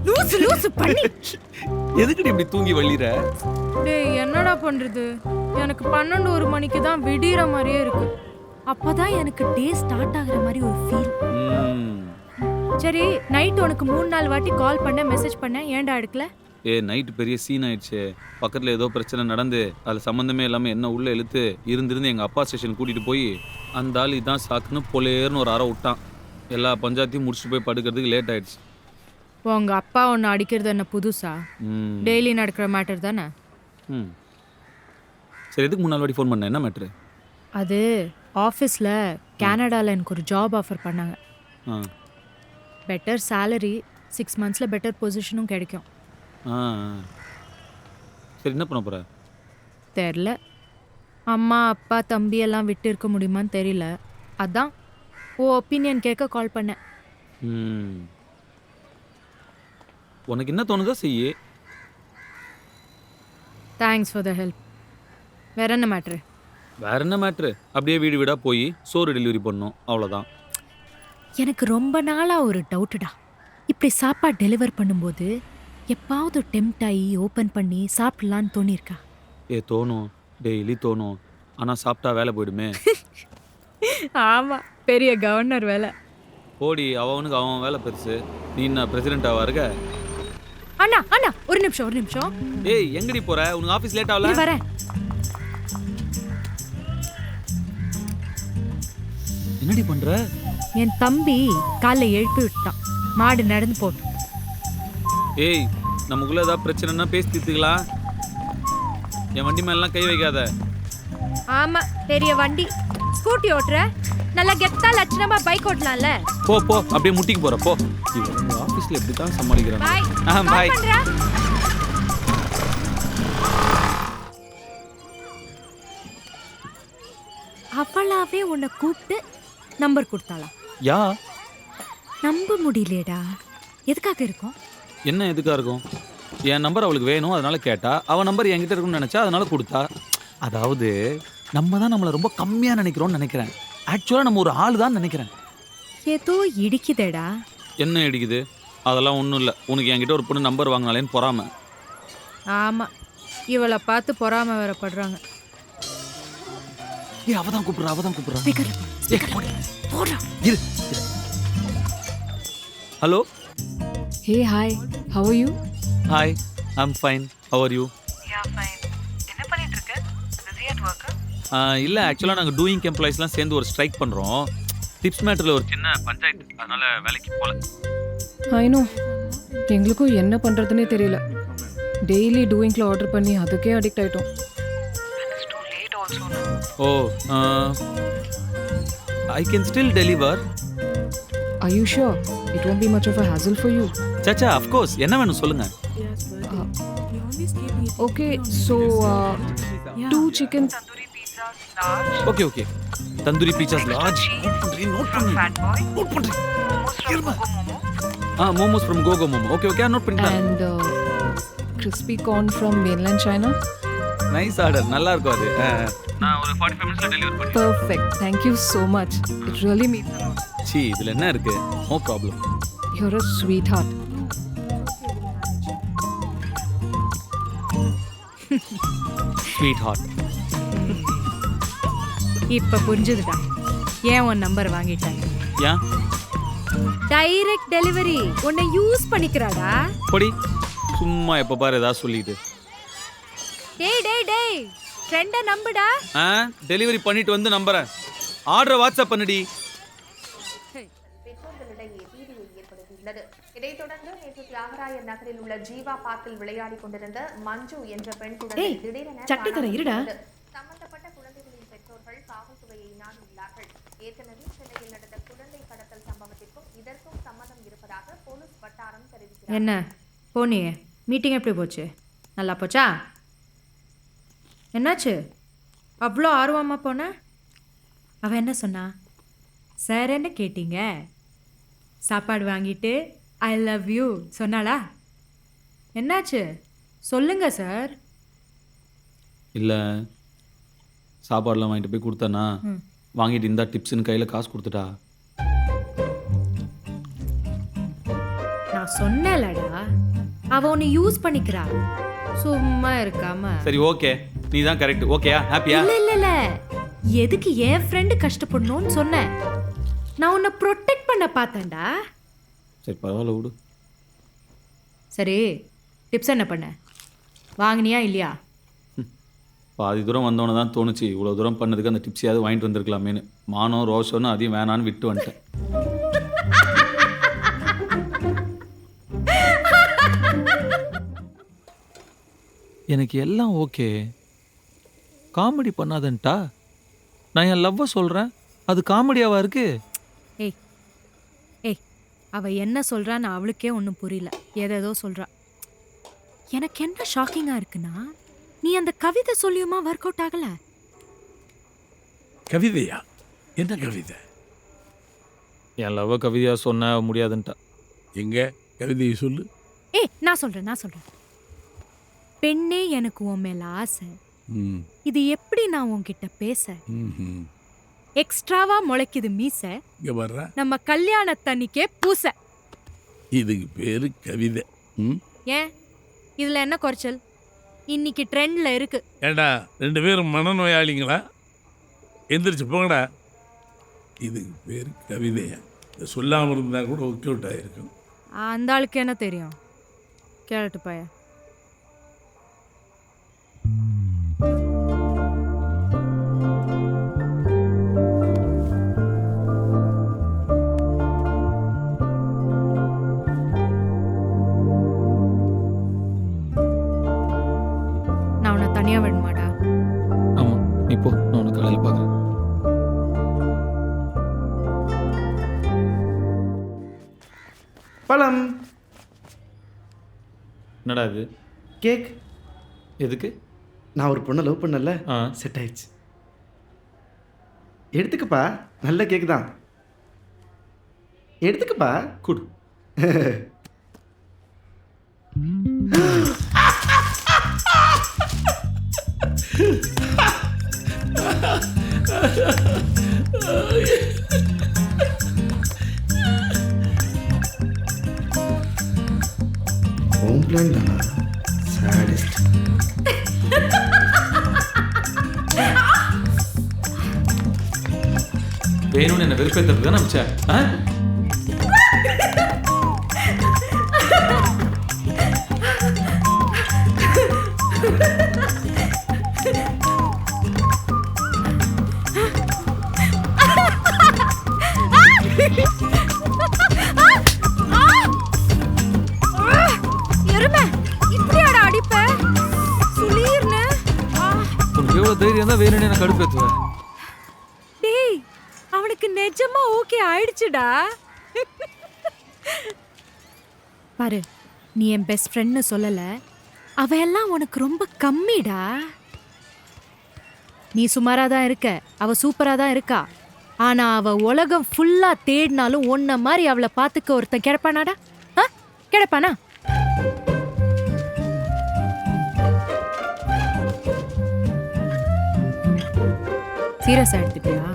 லூசு லூசு பண்ணி. எதுக்குடி இப்படி தூங்கி வள்ளிற? டேய் என்னடா பண்றது? எனக்கு 12 1 மணிக்கு தான் விடியற மாதிரியே இருக்கு. அப்பதான் எனக்கு டே ஸ்டார்ட் ஆகுற மாதிரி ஒரு ஃபீல். சரி நைட் உனக்கு 3-4 வாட்டி கால் பண்ண மெசேஜ் பண்ண, ஏன்டா எடுக்கல? நைட்டு பெரிய சீன் ஆயிடுச்சு. பக்கத்தில் ஏதோ பிரச்சனை நடந்து அதில் சம்மந்தமே இல்லாமல் என்ன உள்ளே இழுத்து இருந்திருந்து எங்கள் அப்பா ஸ்டேஷன் கூட்டிகிட்டு போய் அந்த ஆள் இதான் சாக்குன்னு பொலேர்னு ஒரு அறை விட்டான். எல்லா பஞ்சாயத்தையும் முடிச்சுட்டு போய் படுக்கிறதுக்கு லேட் ஆயிடுச்சு. உங்க அப்பா ஒன்று அடிக்கிறது என்ன புதுசா? டெய்லி நடக்கிற மேட்டர் தானே. சரி, எதுக்கு 3-4 வாட்டி ஃபோன் பண்ண? என்ன மேட்ரு? அது ஆஃபீஸில் கனடாவில் எனக்கு ஒரு ஜாப் ஆஃபர் பண்ணாங்க. பெட்டர் சேலரி, 6 மந்த்ஸில் பெட்டர் பொசிஷனும் கிடைக்கும். சரி, என்ன பண்ண போகிற? தெரில. அம்மா அப்பா தம்பி எல்லாம் விட்டு இருக்க முடியுமான்னு தெரியல. அதான் ஓ ஒப்பீனியன் கேட்க கால் பண்ணேன். உனக்கு என்ன தோணுதோ செய்யு. Thanks for the help. வேற என்ன மேட்ரு? வேற என்ன மேட்ரு? அப்படியே வீடு வீடாக போய் சோறு டெலிவரி பண்ணணும், அவ்வளோதான். எனக்கு ரொம்ப நாளாக ஒரு டவுட்டுடா. இப்படி சாப்பாடு டெலிவர் பண்ணும்போது எப்பாவது டெம்ட் ஆகி ஓப்பன் பண்ணி சாப்பிடலான்னு தோணியிருக்கா? தோணும், டெய்லி தோணும். ஆனால் சாப்பிட்டா வேலை போயிடுமே. ஆமாம், பெரிய கவர்னர் வேலை. போடி, அவனுக்கு அவன் வேலை பெருசு. நீ என்ன பிரசிடென்ட்டாவா இருக்க? அண்ணா அண்ணா ஒரு நிமிஷம். எங்கடி போற? உனக்கு ஆஃபீஸ் லேட் ஆகல? வரேன். என்னடி பண்ற? என் தம்பி காலைல எழுப்பி விட்டான். மாடு நடந்து போட்டு. நமக்குள்ள ஏதாவது பிரச்சனைனா பேசி தீர்த்துக்கலாம். என் வண்டி மேலாம் கை வைக்காத. ஆமா, பெரிய வண்டி. ஸ்கூட்டி ஓட்டுற, நல்லா கெத்தா லட்சணமா பைக் ஓட்டலாம்ல. போ அப்படியே முட்டிக்கு போற போ. இவங்க ஆபீஸ்ல எப்படி தான் சமாளிக்கிறாங்க. பாய். அவளாவே உன்னை கூப்பிட்டு நம்பர் கொடுத்தாளா? யா, நம்ப முடியலடா. எதுக்காக இருக்கும்? என்ன எதுக்காக இருக்கும்? என் நம்பர் அவளுக்கு வேணும், அதனால கேட்டா. அவன் நம்பர் என்கிட்ட இருக்குன்னு நினைச்சா, அதனால கொடுத்தா. அதாவது நம்ம தான் நம்மளை ரொம்ப கம்மியாக நினைக்கிறோம்னு நினைக்கிறேன். ஆக்சுவலாக நம்ம ஒரு ஆள் தான் நினைக்கிறேன். ஏதோ இடிக்குதேடா. என்ன இடிக்குது? அதெல்லாம் ஒன்றும் இல்லை. உனக்கு என்கிட்ட ஒரு பொண்ணு நம்பர் வாங்கினாலேன்னு பொறாம. ஆமாம், இவளை பார்த்து பொறாம வேற படுறாங்க. அவதான் கூப்பிடுறா. Hello. Hey, hi. How are you? Hi, I'm fine. How are you? Yeah, fine. என்ன பண்ணிட்டு இருக்க? Busy at work? இல்லை, ஆக்சுவலாக நாங்கள் டூயிங் எம்ப்ளாயிஸ்லாம் சேர்ந்து ஒரு ஸ்ட்ரைக் பண்ணுறோம். டிப்ஸ் மேட்டரில் ஒரு சின்ன பஞ்சாயத்து, அதனால் வேலைக்கு போகல. I know. எங்களுக்கும் என்ன பண்ணுறதுனே தெரியல. டெய்லி டூயிங்கில் ஆர்டர் பண்ணி அதுக்கே அடிக்ட் ஆகிட்டோம். It's too late also. I can still deliver. Are you sure? It won't be much of a hassle for you. Chacha, of course. என்ன வேணும் சொல்லுங்க. Okay, so 2 chicken Tandoori pizzas, large. Okay. Tandoori pizzas large. Note பண்ணு. Fat boy. Note பண்ணு. Momos from Gogo Momo. Momos from Gogo Momo. Okay, note பண்ணிட்டேன். and crispy corn from mainland China. Nice order. நல்லா இருக்கும் அது. நான் ஒரு 45 minutesல deliver பண்ணி. Perfect. Thank you so much. It really means a lot. இதுல என்ன இருக்கு? No problem. You're a sweetheart. Sweetheart. இப்ப புரிஞ்சுதுடா ஏன் உன் நம்பர் வாங்கிட்டேன். ஏன்? டைரக்ட் டெலிவரி உன்னை யூஸ் பண்ணிக்கிறாடா. பொடி, சும்மா எப்ப பாரு ஏதாவது சொல்லிட்டு. டேய் ஃப்ரெண்ட நம்புடா. டெலிவரி பண்ணிட்டு வந்து நம்புறேன். Order WhatsApp பண்ணுடி. பெற்றோர்களிடையே பீதியை ஏற்படுத்தியுள்ளது. இதைத் தொடர்ந்து நேற்று தியாகராயர் நகரில் உள்ள ஜீவா பார்க்கில் விளையாடிக் கொண்டிருந்த மஞ்சு என்ற பெண் குழந்தை திடீரென சம்பந்தப்பட்ட குழந்தைகளின் பெற்றோர்கள் காவல்துறையை நாடியுள்ளார்கள். ஏற்கனவே சென்னையில் நடந்த குழந்தை கடத்தல் சம்பவத்திற்கும் இதற்கும் சம்பந்தம் இருப்பதாக போலீஸ் வட்டாரம் தெரிவிக்கிறது. என்ன போனியே, மீட்டிங் எப்படி போச்சு? நல்லா போச்சா? என்னாச்சு அவ்வளோ ஆர்வமா போன? அவ என்ன சொன்னா? சார் என்ன கேட்டீங்க? சாப்பாடு வாங்கிட்டு ஐ லவ் யூ சொன்னாளா? என்னாச்சு சொல்லுங்க சார். இல்லை, சாப்பாடுலாம் வாங்கிட்டு போய் கொடுத்தேன்னா வாங்கிட்டு இந்த டிப்ஸ்னு கையில் காசு கொடுத்துட்டா. நான் சொன்னலடா, அவ உன்னை யூஸ் பண்ணிக்கிறா. சும்மா இருக்காம. சரி ஓகே, நீ தான் கரெக்ட். ஓகேயா? ஹாப்பியா? இல்ல எதுக்கு என் ஃப்ரெண்டு கஷ்டப்படணும்னு சொன்னேன். நான் உன்னை ப்ரொடெக்ட் பண்ண பார்த்தேன்டா. சரி பரவாயில்ல விடு. சரி, டிப்ஸ் என்ன பண்ண? வாங்கினியா இல்லையா? பாதி தூரம் வந்தோன்னு தான் தோணுச்சு இவ்வளோ தூரம் பண்ணதுக்கு அந்த டிப்ஸையாவது வாங்கிட்டு வந்திருக்கலாமேனு. மானம் ரோஷம்னு அதையும் வேணான்னு விட்டு வந்துட்டேன். எனக்கு எல்லாம் ஓகே, காமெடி பண்ணாதன்ட்டா. நான் என் லவ்வை சொல்கிறேன், அது காமெடியாவா இருக்கு? ஏய் ஏய், அவ என்ன சொல்றான்னு அவளுக்கே ஒன்றும் புரியல. ஏதேதோ சொல்றா. எனக்கு என்ன ஷாக்கிங்கா இருக்குன்னா, நீ அந்த கவிதை சொல்லியுமா ஒர்க் அவுட் ஆகல? கவிதையா? என்ன கவிதை? என் லவ்வை கவிதையாக சொன்ன முடியாதுன்ட்டா. எங்க கவிதையை சொல்லு. ஏய், நான் சொல்றேன். பெண்ணே, எனக்கு உன் மேல ஆசை. ம், இது எப்படி நான் உன்கிட்ட பேச? ம்ஹும். எக்ஸ்ட்ராவா முளைக்குது மீச, இங்க வர்ற நம்ம கல்யாணத்தன்னிக்கே பூச. இதுக்கு பேரு கவிதை. ம், ஏன் இதுல என்ன குறைச்சல்? இன்னைக்கு ட்ரெண்ட்ல இருக்கு. ஏண்டா 2 பேரும் மனநோயாளிங்களா? எந்திரிச்சு போங்கடா. இதுக்கு பேரு கவிதையா? இதை சொல்லாமல் இருந்தா கூட ஒர்க் அவுட் ஆயிருக்கும். அந்த ஆளுக்கு என்ன தெரியும்? கேரட்டு பாய. நான் உன்னை தனியா விடமாடா. ஆமாம், நீ போ, நான் உனக்கு காலையில் பார்க்குறேன். பழம். என்னடா இது? கேக். எதுக்கு? நான் ஒரு பொண்ணை லவ் பண்ணல, ஆ. செட் ஆயிடுச்சு. எடுத்துக்கப்பா, நல்ல கேக் தான். எடுத்துக்கப்பா. குடு. ஹோம் பிளான் தானா? சாடிஸ்ட். வேணும்னு என்ன வெறுப்பேற்றுறது தான் நினச்சேன். எருமை, இப்படியாடா அடிப்ப? சுளீர்னு. உனக்கு எவ்வளோ தைரியம் தான் வேணும்னு எனக்கு கடுப்பேற்றுவேன். டேய், அவனுக்கு நிஜமா ஓகே ஆயிடுச்சுடா. பாரு, நீ என் பெஸ்ட் ஃப்ரெண்ட்னு சொல்லல, அவ எல்லாம் உனக்கு ரொம்ப கம்மிடா. நீ சுமாரா தான் இருக்க, அவ சூப்பரா தான் இருக்கா. ஆனா அவ உலகம் ஃபுல்லா தேடினாலும் உன்ன மாதிரி அவளை பார்த்துக்க ஒருத்தன் கிடைப்பானாடா? கிடைப்பானா? சீரியஸா எடுத்துட்டியா?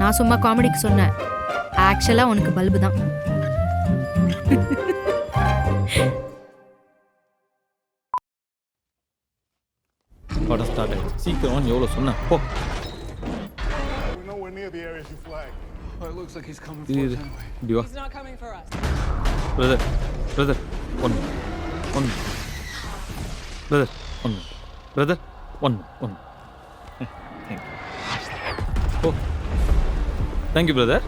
நான் சும்மா காமெடிக்கு சொன்னேன். ஆக்சுவலா உனக்கு பல்பு தான். படம் ஸ்டார்ட் ஆயிடுச்சு. சீக்கிரம் எவ்வளோ சொன்னேன். போ. Nowhere near the areas you flagged. Oh, it looks like he's coming இது for இது. us anyway. இப்படி வா. He's not coming for us. Brother ஒன்று பிரதர் ஒன்று ஓ, தேங்க்யூ பிரதர்.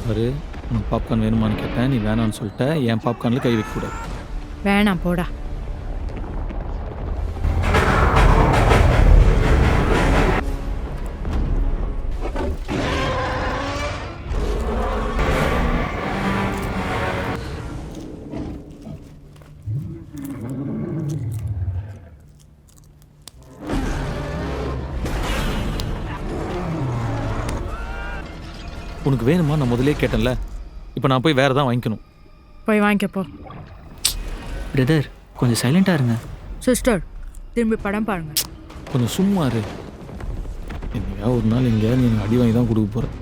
பாரு, உனக்கு பாப்கார்ன் வேணுமான்னு கேட்டேன், நீ வேணான்னு சொல்லிட்ட. என் பாப்கார்னில் கை வைக்கக்கூடாது. வேணாம், போடா. உனக்கு வேணுமா? நான் முதலே கேட்டேன்ல. இப்போ நான் போய் வேறு தான் வாங்கிக்கணும். போய் வாங்கிக்கப்போ. பிரதர், கொஞ்சம் சைலண்டாக இருங்க. சிஸ்டர், திரும்பி படம் பாருங்க. கொஞ்சம் சும்மா இரு. என்னையா ஒரு நாள் எங்கேயாவது நீ அடி வாங்கி தான் கொடுக்க போகிறேன்.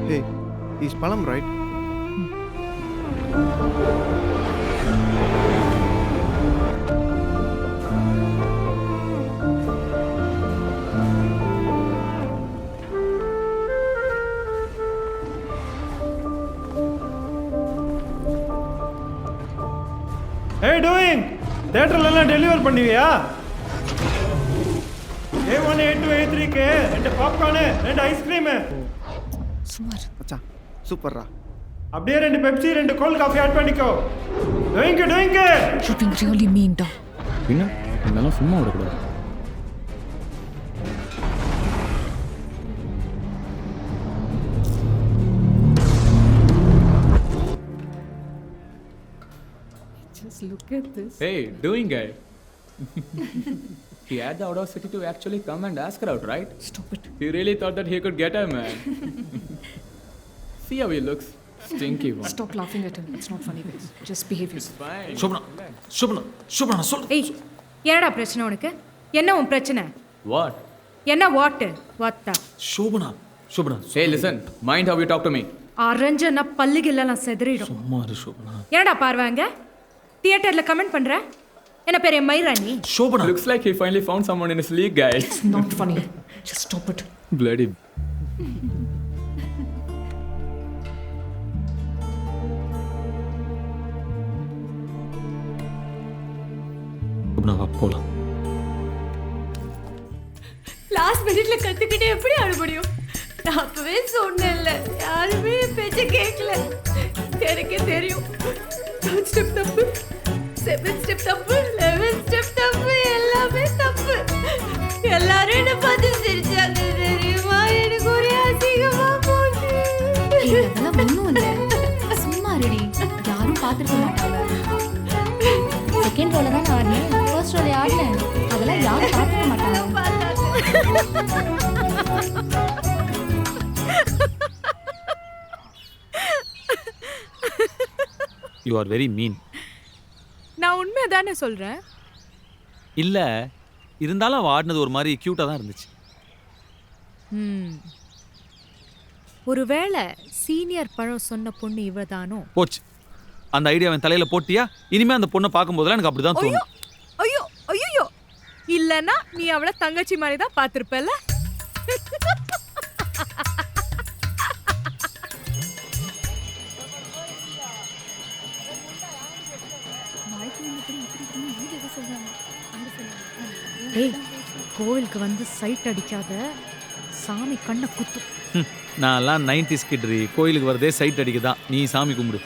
Hey, is Palam right? Hey, doing? தேட்டர்லாம் டெலிவர் பண்ணுவியா? A1 A2 A3 ரெண்டு பாப்கார்னு ரெண்டு ஐஸ்கிரீமு. சுமார். மச்சான் சூப்பர்ரா. அப்படியே ரெண்டு பெப்சி ரெண்டு கோல்ட் காஃபி ஆட் பண்ணிக்கோ. டூயிங்க You're being really mean, டா. பின்ன இதெல்லாம் சும்மா விடக்கூடாது. Just look at this. Hey, doing guy. He had the audacity to actually come and ask her out, right? Stop it. He really thought that he could get her, man. See how he looks. Stinky one. Stop laughing at him. It's not funny, guys. Just behave yourself. Fine. Shobana நான் சொல்றேன். ஏய் என்னடா பிரச்சனை உனக்கு? என்ன உன் பிரச்சனை? What? என்ன வாட்டு வாத்தா? Shobana Hey, listen. Mind how you talk to me. அரஞ்சனா பல்லுகில்லாம் செதறிடும். சும்மா இரு சோபனா. என்னடா பார்வாங்க? தியேட்டர்ல கமெண்ட் பண்ற? என்ன பேரு மயிராணி? Shobana Looks like he finally found someone in his league, guys. It's not funny. Just stop it. Bloody. Shobana வா போலாம். லாஸ்ட் மினிட்ல கத்துக்கிட்டு எப்படி ஆட முடியும்? நான் அப்பவே சொன்னேன்ல, யாருமே என் பேச்ச கேட்கல. எனக்கே தெரியும். 3 ஸ்டெப் தப்பு, 7 ஸ்டெப் தப்பு, 11 ஸ்டெப் தப்பு, எல்லாமே தப்பு. எல்லாரும் என்ன பார்த்து சிரிச்சாங்க தெரியுமா? எனக்கு ஒரே அசிங்கமா போச்சு. அதெல்லாம் ஒண்ணும் இல்ல, சும்மா ரெடி, யாரும் பார்த்துருக்க மாட்டாங்க. செகண்ட் ரோல தான் ஆடினேன், ஃபர்ஸ்ட் ரோல ஆடல, அதெல்லாம் யாரும் பார்த்துக்க மாட்டாங்க. யூ ஆர் வெரி மீன். நான் உண்மையை தானே சொல்றேன். இல்ல இருந்தாலும் அவ ஆடினது ஒரு மாதிரி கியூட்டா தான் இருந்துச்சு. ஒருவேளை சீனியர் பழம் சொன்ன பொண்ணு இவதானோ? போச்சு, அந்த ஐடியா அவன் தலையில போட்டியா? இனிமே அந்த பொண்ணை பார்க்கும்போதெல்லாம் எனக்கு அப்படிதான் தோணும். ஐயோ ஐயோ, இல்லனா நீ அவளை தங்கச்சி மாதிரி தான் பார்த்திருப்பல. ஏய், கோவிலுக்கு வந்து சைட் அடிக்காத, சாமி கண்ணை குத்தும். நான்லாம் 90s கிட்ரி, கோயிலுக்கு வரதே சைட் அடிக்க தான். நீ சாமி கும்பிடு.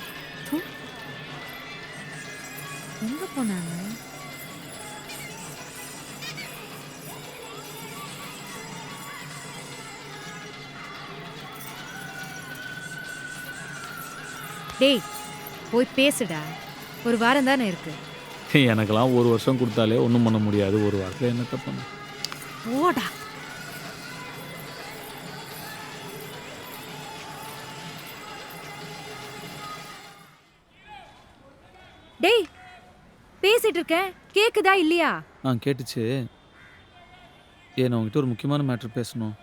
எங்க போனாங்க? டேய் போய் பேசுடா, ஒரு வாரம் தானே இருக்கு. எனக்கெல்லாம் ஒரு வருஷம் கொடுத்தாலே ஒன்றும் பண்ண முடியாது. ஒரு வாரத்தில் என்னத்த பண்ண? ஓடா. டேய் பேசிட்டு இருக்கேன், கேக்குதா இல்லையா? கேட்டுச்சு. நான் உங்ககிட்ட ஒரு முக்கியமான மேட்ரு பேசணும்.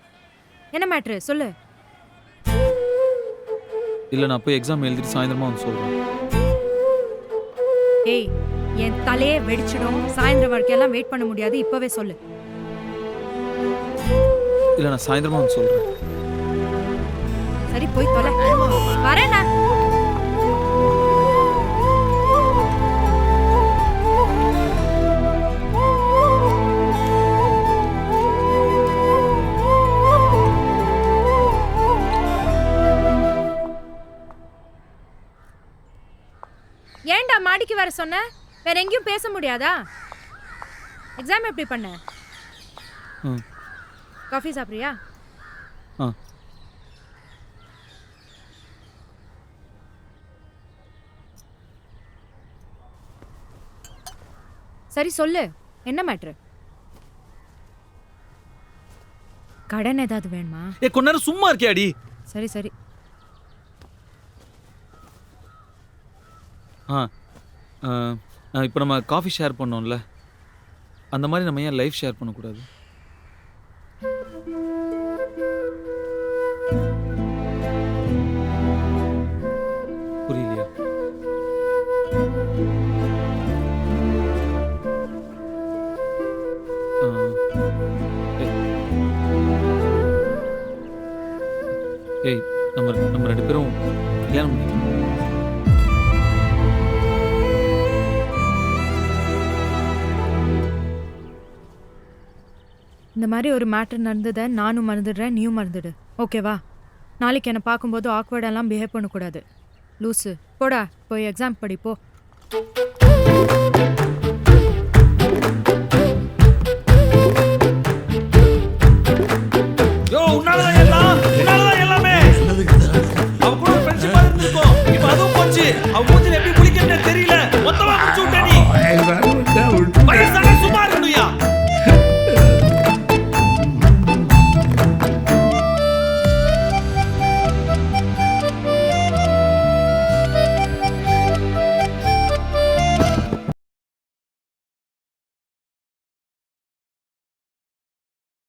என்ன மேட்ரு சொல்லு. இல்லை நான் போய் எக்ஸாம் எழுதிட்டு சாயந்தரமா வந்து சொல்கிறேன். ஏய் என் தலையே வெடிச்சிடும், சாயந்தரம் வரைக்கும் வெயிட் பண்ண முடியாது, இப்பவே சொல்லு. இல்லை நான் சாயந்தரமா வந்து சொல்கிறேன். சரி போய் தொலை, வரேண்ணா. ஏன்டா மாடிக்கு வர சொன்ன? வேற எங்கேயும் பேச முடியாதா? எக்ஸாம் எப்படி பண்ண? காஃபி சாப்பிட்றியா? சரி சொல்லு, என்ன மேட்ரு? கடன் ஏதாவது வேணுமா? கொஞ்ச நேரம் சும்மா இருக்கியாடி? சரி சரி. இப்போ நம்ம காஃபி ஷேர் பண்ணோம்ல, அந்த மாதிரி நம்ம ஏன் லைஃப் ஷேர் பண்ணக்கூடாது? புரியலையா? ஏய், நம்ம 2 பேரும் கல்யாணம் பண்ணிக்கலாம். இந்த மாதிரி ஒரு மேட்டர் நடந்ததை நானும் மறந்துடுறேன், நீயும் மறந்துடு. ஓகேவா? நாளைக்கு என்னை பார்க்கும்போது ஆக்வர்டெல்லாம் பிஹேவ் பண்ணக்கூடாது. லூஸு போடா, போய் எக்ஸாம் படிப்போ.